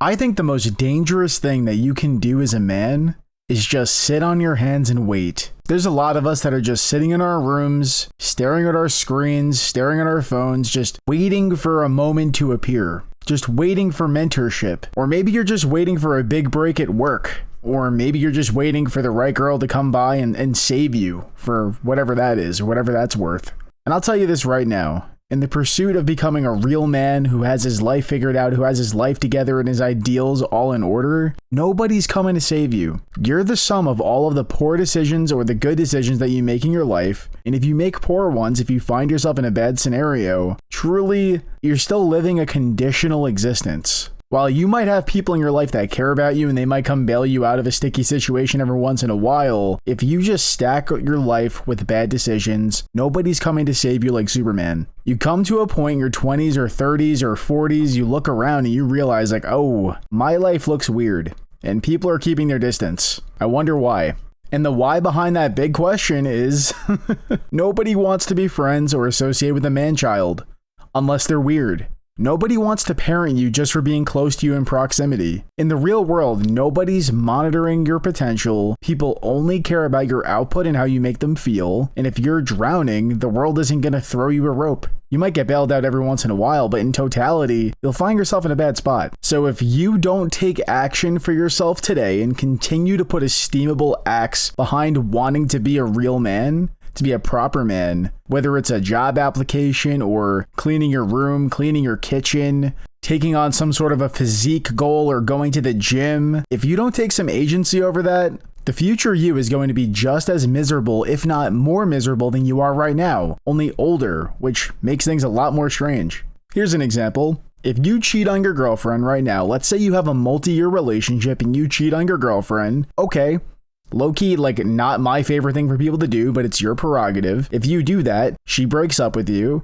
I think the most dangerous thing that you can do as a man is just sit on your hands and wait. There's a lot of us that are just sitting in our rooms, staring at our screens, staring at our phones, just waiting for a moment to appear. Just waiting for mentorship. Or maybe you're just waiting for a big break at work. Or maybe you're just waiting for the right girl to come by and save you for whatever that is, or whatever that's worth. And I'll tell you this right now. In the pursuit of becoming a real man who has his life figured out, who has his life together and his ideals all in order, nobody's coming to save you. You're the sum of all of the poor decisions or the good decisions that you make in your life. And if you make poor ones, if you find yourself in a bad scenario, truly, you're still living a conditional existence. While you might have people in your life that care about you and they might come bail you out of a sticky situation every once in a while, if you just stack your life with bad decisions, nobody's coming to save you like Superman. You come to a point in your 20s or 30s or 40s, you look around and you realize like, oh, my life looks weird and people are keeping their distance. I wonder why. And the why behind that big question is nobody wants to be friends or associate with a man-child unless they're weird. Nobody wants to parent you just for being close to you in proximity. In the real world, nobody's monitoring your potential. People only care about your output and how you make them feel. And if you're drowning, the world isn't going to throw you a rope. You might get bailed out every once in a while, but in totality, you'll find yourself in a bad spot. So if you don't take action for yourself today and continue to put esteemable acts behind wanting to be a real man, to be a proper man, whether it's a job application or cleaning your room, cleaning your kitchen, taking on some sort of a physique goal or going to the gym, if you don't take some agency over that, the future you is going to be just as miserable, if not more miserable than you are right now, only older, which makes things a lot more strange. Here's an example. If you cheat on your girlfriend right now, let's say you have a multi-year relationship and you cheat on your girlfriend, okay. Low-key, like, not my favorite thing for people to do, but it's your prerogative. If you do that, she breaks up with you,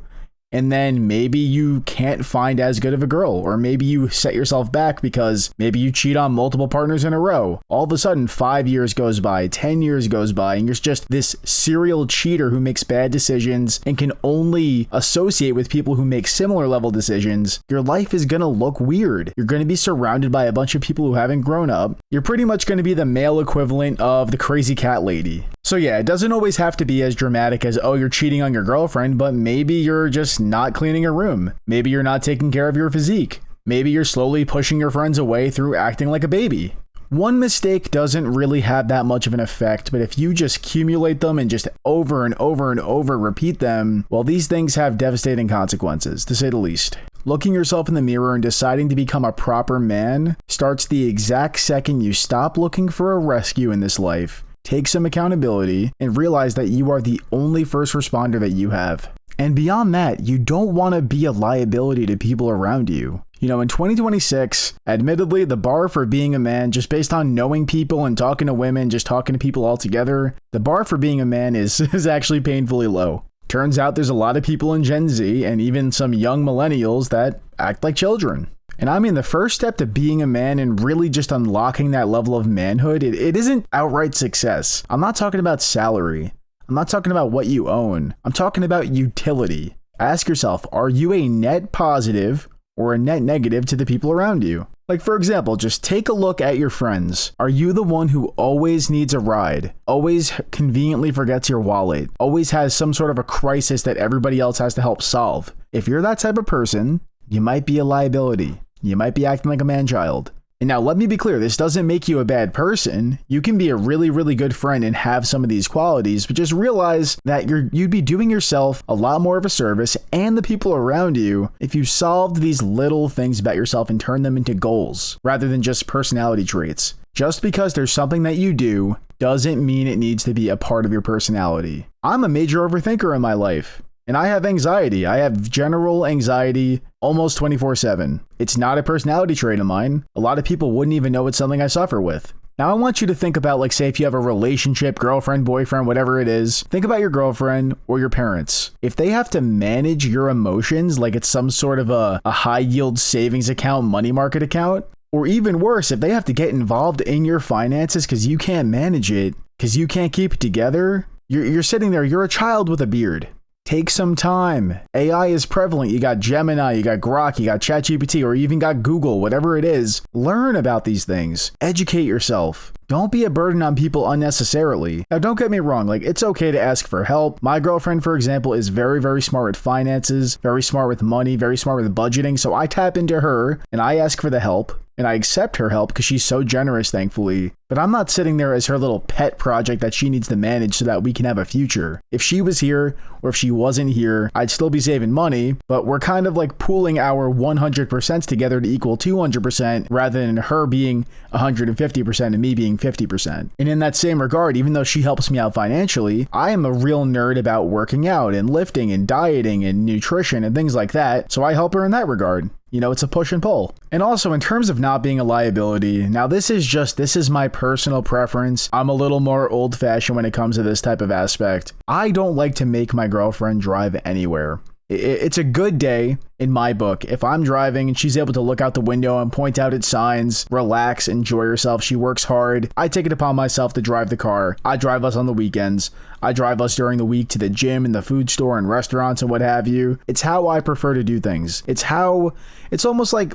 and then maybe you can't find as good of a girl, or maybe you set yourself back because maybe you cheat on multiple partners in a row. All of a sudden, 5 years goes by, 10 years goes by, and you're just this serial cheater who makes bad decisions and can only associate with people who make similar level decisions. Your life is gonna look weird. You're gonna be surrounded by a bunch of people who haven't grown up. You're pretty much gonna be the male equivalent of the crazy cat lady. So yeah, it doesn't always have to be as dramatic as, oh, you're cheating on your girlfriend, but maybe you're just not cleaning a room. Maybe you're not taking care of your physique. Maybe you're slowly pushing your friends away through acting like a baby. One mistake doesn't really have that much of an effect, but if you just accumulate them and just over and over and over repeat them, well, these things have devastating consequences, to say the least. Looking yourself in the mirror and deciding to become a proper man starts the exact second you stop looking for a rescue in this life, take some accountability, and realize that you are the only first responder that you have. And beyond that, you don't want to be a liability to people around you. You know, in 2026, admittedly, the bar for being a man, just based on knowing people and talking to women, just talking to people altogether, the bar for being a man is actually painfully low. Turns out there's a lot of people in Gen Z and even some young millennials that act like children. And I mean, the first step to being a man and really just unlocking that level of manhood, it isn't outright success. I'm not talking about salary. I'm not talking about what you own. I'm talking about utility. Ask yourself, are you a net positive or a net negative to the people around you? Like, for example, just take a look at your friends. Are you the one who always needs a ride, always conveniently forgets your wallet, always has some sort of a crisis that everybody else has to help solve? If you're that type of person, you might be a liability. You might be acting like a man-child. And now let me be clear, this doesn't make you a bad person. You can be a really, really good friend and have some of these qualities, but just realize that you'd be doing yourself a lot more of a service and the people around you if you solved these little things about yourself and turned them into goals rather than just personality traits. Just because there's something that you do doesn't mean it needs to be a part of your personality. I'm a major overthinker in my life. And I have anxiety. I have general anxiety almost 24/7. It's not a personality trait of mine. A lot of people wouldn't even know it's something I suffer with. Now I want you to think about, like, say if you have a relationship, girlfriend, boyfriend, whatever it is, think about your girlfriend or your parents. If they have to manage your emotions like it's some sort of a high yield savings account, money market account, or even worse, if they have to get involved in your finances because you can't manage it, because you can't keep it together, you're sitting there, you're a child with a beard. Take some time. AI is prevalent. You got Gemini, you got Grok, you got ChatGPT, or you even got Google, whatever it is. Learn about these things. Educate yourself. Don't be a burden on people unnecessarily. Now, don't get me wrong, like, it's okay to ask for help. My girlfriend, for example, is very, very smart with finances, very smart with money, very smart with budgeting, so I tap into her and I ask for the help. And I accept her help because she's so generous, thankfully. But I'm not sitting there as her little pet project that she needs to manage so that we can have a future. If she was here, or if she wasn't here, I'd still be saving money, but we're kind of like pooling our 100% together to equal 200% rather than her being 150% and me being 50%. And in that same regard, even though she helps me out financially, I am a real nerd about working out and lifting and dieting and nutrition and things like that, so I help her in that regard. You know, it's a push and pull. And also, in terms of not being a liability, now this is my personal preference. I'm a little more old-fashioned when it comes to this type of aspect. I don't like to make my girlfriend drive anywhere. It's a good day in my book if I'm driving and she's able to look out the window and point out at signs, relax, enjoy herself. She works hard. I take it upon myself to drive the car. I drive us on the weekends. I drive us during the week to the gym and the food store and restaurants and what have you. It's how I prefer to do things. It's almost like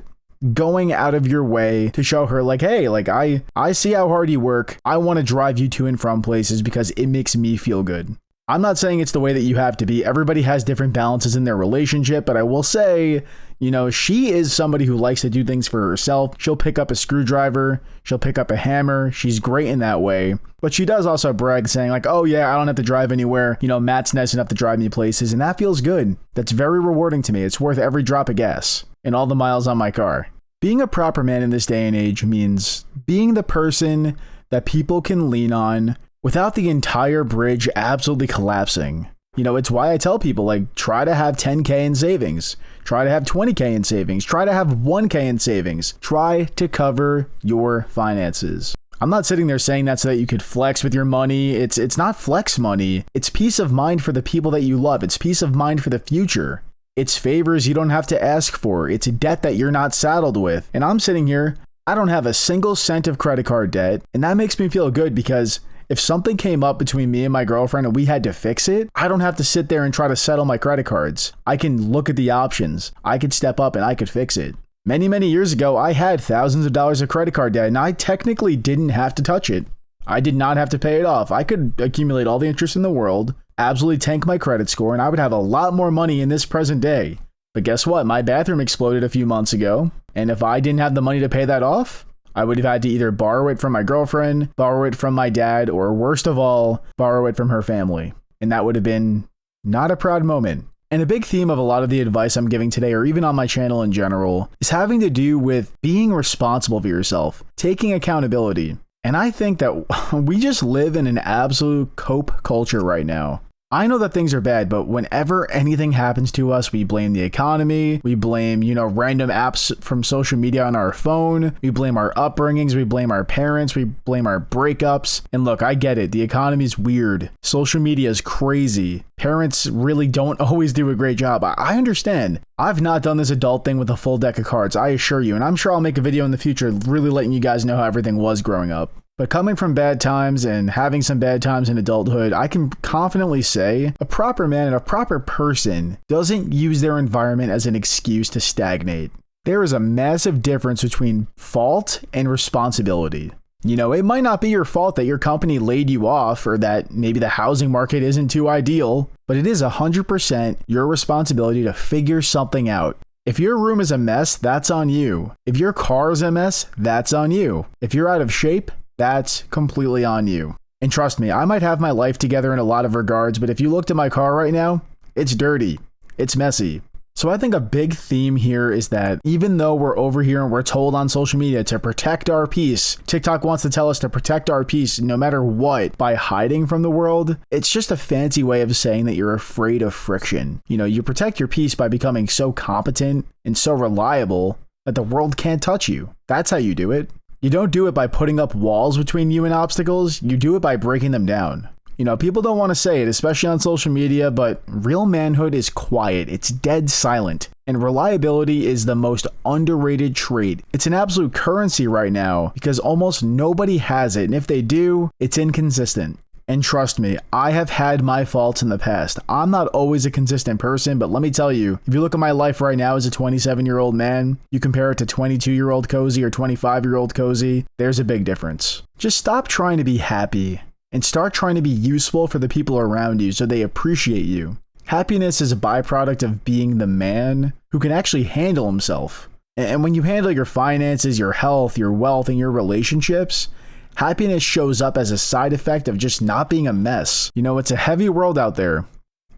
going out of your way to show her like, hey, like I see how hard you work. I want to drive you to and from places because it makes me feel good. I'm not saying it's the way that you have to be. Everybody has different balances in their relationship, but I will say, you know, she is somebody who likes to do things for herself. She'll pick up a screwdriver. She'll pick up a hammer. She's great in that way. But she does also brag saying like, oh yeah, I don't have to drive anywhere. You know, Matt's nice enough to drive me places. And that feels good. That's very rewarding to me. It's worth every drop of gas and all the miles on my car. Being a proper man in this day and age means being the person that people can lean on without the entire bridge absolutely collapsing. You know, it's why I tell people, like, try to have 10K in savings. Try to have 20K in savings. Try to have 1K in savings. Try to cover your finances. I'm not sitting there saying that so that you could flex with your money. It's not flex money. It's peace of mind for the people that you love. It's peace of mind for the future. It's favors you don't have to ask for. It's a debt that you're not saddled with. And I'm sitting here, I don't have a single cent of credit card debt. And that makes me feel good because if something came up between me and my girlfriend and we had to fix it, I don't have to sit there and try to settle my credit cards. I can look at the options. I could step up and I could fix it. Many, many years ago, I had thousands of dollars of credit card debt and I technically didn't have to touch it. I did not have to pay it off. I could accumulate all the interest in the world, absolutely tank my credit score, and I would have a lot more money in this present day. But guess what? My bathroom exploded a few months ago. And if I didn't have the money to pay that off, I would have had to either borrow it from my girlfriend, borrow it from my dad, or worst of all, borrow it from her family. And that would have been not a proud moment. And a big theme of a lot of the advice I'm giving today, or even on my channel in general, is having to do with being responsible for yourself, taking accountability. And I think that we just live in an absolute cope culture right now. I know that things are bad, but whenever anything happens to us, we blame the economy, we blame, random apps from social media on our phone, we blame our upbringings, we blame our parents, we blame our breakups. And look, I get it. The economy's weird. Social media is crazy. Parents really don't always do a great job. I understand. I've not done this adult thing with a full deck of cards, I assure you, and I'm sure I'll make a video in the future really letting you guys know how everything was growing up. But coming from bad times and having some bad times in adulthood, I can confidently say a proper man and a proper person doesn't use their environment as an excuse to stagnate. There is a massive difference between fault and responsibility. It might not be your fault that your company laid you off or that maybe the housing market isn't too ideal, but it is 100% your responsibility to figure something out. If your room is a mess, that's on you. If your car is a mess, that's on you. If you're out of shape, that's completely on you. And trust me, I might have my life together in a lot of regards, but if you looked at my car right now, it's dirty. It's messy. So I think a big theme here is that even though we're over here and we're told on social media to protect our peace, TikTok wants to tell us to protect our peace no matter what by hiding from the world, it's just a fancy way of saying that you're afraid of friction. You protect your peace by becoming so competent and so reliable that the world can't touch you. That's how you do it. You don't do it by putting up walls between you and obstacles. You do it by breaking them down. People don't want to say it, especially on social media, but real manhood is quiet. It's dead silent. And reliability is the most underrated trait. It's an absolute currency right now because almost nobody has it. And if they do, it's inconsistent. And trust me, I have had my faults in the past. I'm not always a consistent person, but let me tell you, if you look at my life right now as a 27-year-old man, you compare it to 22-year-old Cozy or 25-year-old Cozy, there's a big difference. Just stop trying to be happy and start trying to be useful for the people around you so they appreciate you. Happiness is a byproduct of being the man who can actually handle himself. And when you handle your finances, your health, your wealth, and your relationships, happiness shows up as a side effect of just not being a mess. You know, it's a heavy world out there,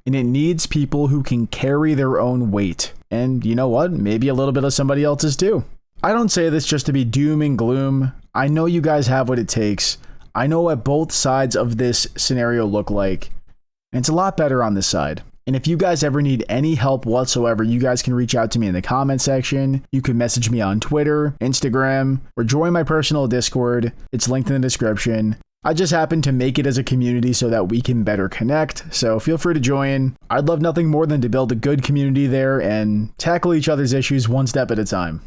and it needs people who can carry their own weight. And you know what? Maybe a little bit of somebody else's too. I don't say this just to be doom and gloom. I know you guys have what it takes. I know what both sides of this scenario look like, and it's a lot better on this side. And if you guys ever need any help whatsoever, you guys can reach out to me in the comment section. You can message me on Twitter, Instagram, or join my personal Discord. It's linked in the description. I just happen to make it as a community so that we can better connect, so feel free to join. I'd love nothing more than to build a good community there and tackle each other's issues one step at a time.